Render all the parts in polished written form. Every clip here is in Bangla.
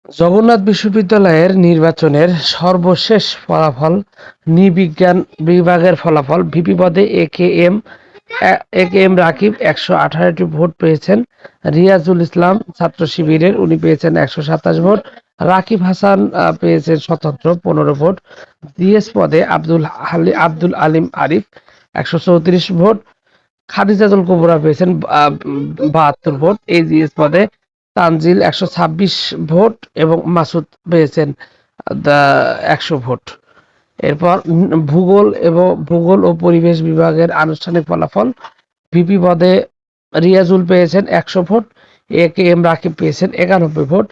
জগন্নাথ বিশ্ববিদ্যালয়ের নির্বাচনের সর্বশেষ ফলাফল নৃবিজ্ঞান বিভাগের ফলাফল ভিপি পদে এ কে এম রাকিব ১১৮টি ভোট পেয়েছেন। রিয়াজুল ইসলাম ছাত্র শিবিরের উনি পেয়েছেন ১২৭ ভোট। রাকিব হাসান পেয়েছেন স্বতন্ত্র ১৫ ভোট। জিএস পদে আব্দুল আলিম আরিফ ১৩৪ ভোট। খাদিজাতুল কুবরা পেয়েছেন ৭২ ভোট। এজিএস পদে তানজিল ১২৬ ভোট এবং মাসুদ পেয়েছেন ১০০ ভোট। এরপর ভূগোল ও পরিবেশ বিভাগের আনুষ্ঠানিক ফলাফল ভিপি পদে রিয়াজুল পেয়েছেন ১০০ ভোট। এ.কে.এম রাকিব পেয়েছেন ৯১ ভোট।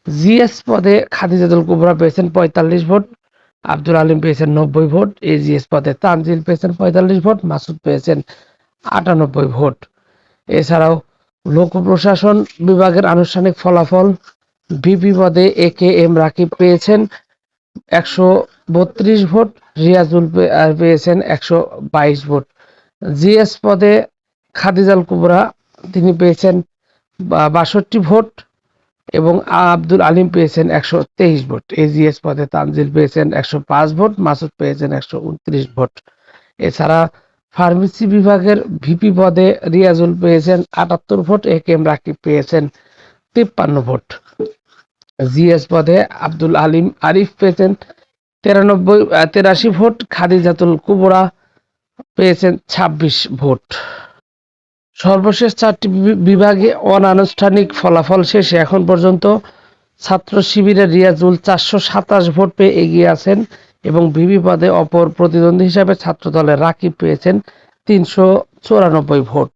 জিএস পদে খাদিজাতুল কুবরা পেয়েছেন ৪৫ ভোট। আব্দুল আলিম পেয়েছেন ৯০ ভোট। এজিএস পদে তানজিল পেয়েছেন ৪৫ ভোট। মাসুদ পেয়েছেন ৯৮ ভোট। এছাড়াও লোক প্রশাসন বিভাগের আনুষ্ঠানিক ফলাফল ভিপি পদে এ.কে.এম রাকিব পেয়েছেন ১৩২ ভোট। রিয়াজুল পেয়েছেন ১২২ ভোট। জিএস পদে খাদিজাল কুবরা তিনি পেয়েছেন ৬২ ভোট এবং আব্দুল আলিম পেয়েছেন ১২৩ ভোট। এজিএস পদে তানজিল পেয়েছেন ১০৫ ভোট। মাসুদ পেয়েছেন ১২৯ ভোট। এছাড়া ফার্মেসি বিভাগের ভিপি পদে রিয়াজুল পেয়েছেন ৭৮ ভোট। এ.কে.এম রাকিব পেয়েছেন ৫৩ ভোট। জিএস পদে আব্দুল আলিম আরিফ পেয়েছেন ৮৩ ভোট। খাদিজাতুল কুবরা পেয়েছেন ২৬ ভোট। সর্বশেষ ৪টি বিভাগে অনানুষ্ঠানিক ফলাফল শেষে এখন পর্যন্ত ছাত্র শিবিরের রিয়াজুল ৪২৭ ভোট পেয়ে এগিয়ে আছেন এবং ভিপি পদে অপর প্রতিদ্বন্দ্বী হিসাবে ছাত্রদলের রাকিব পেয়েছেন ৩৯৪ ভোট।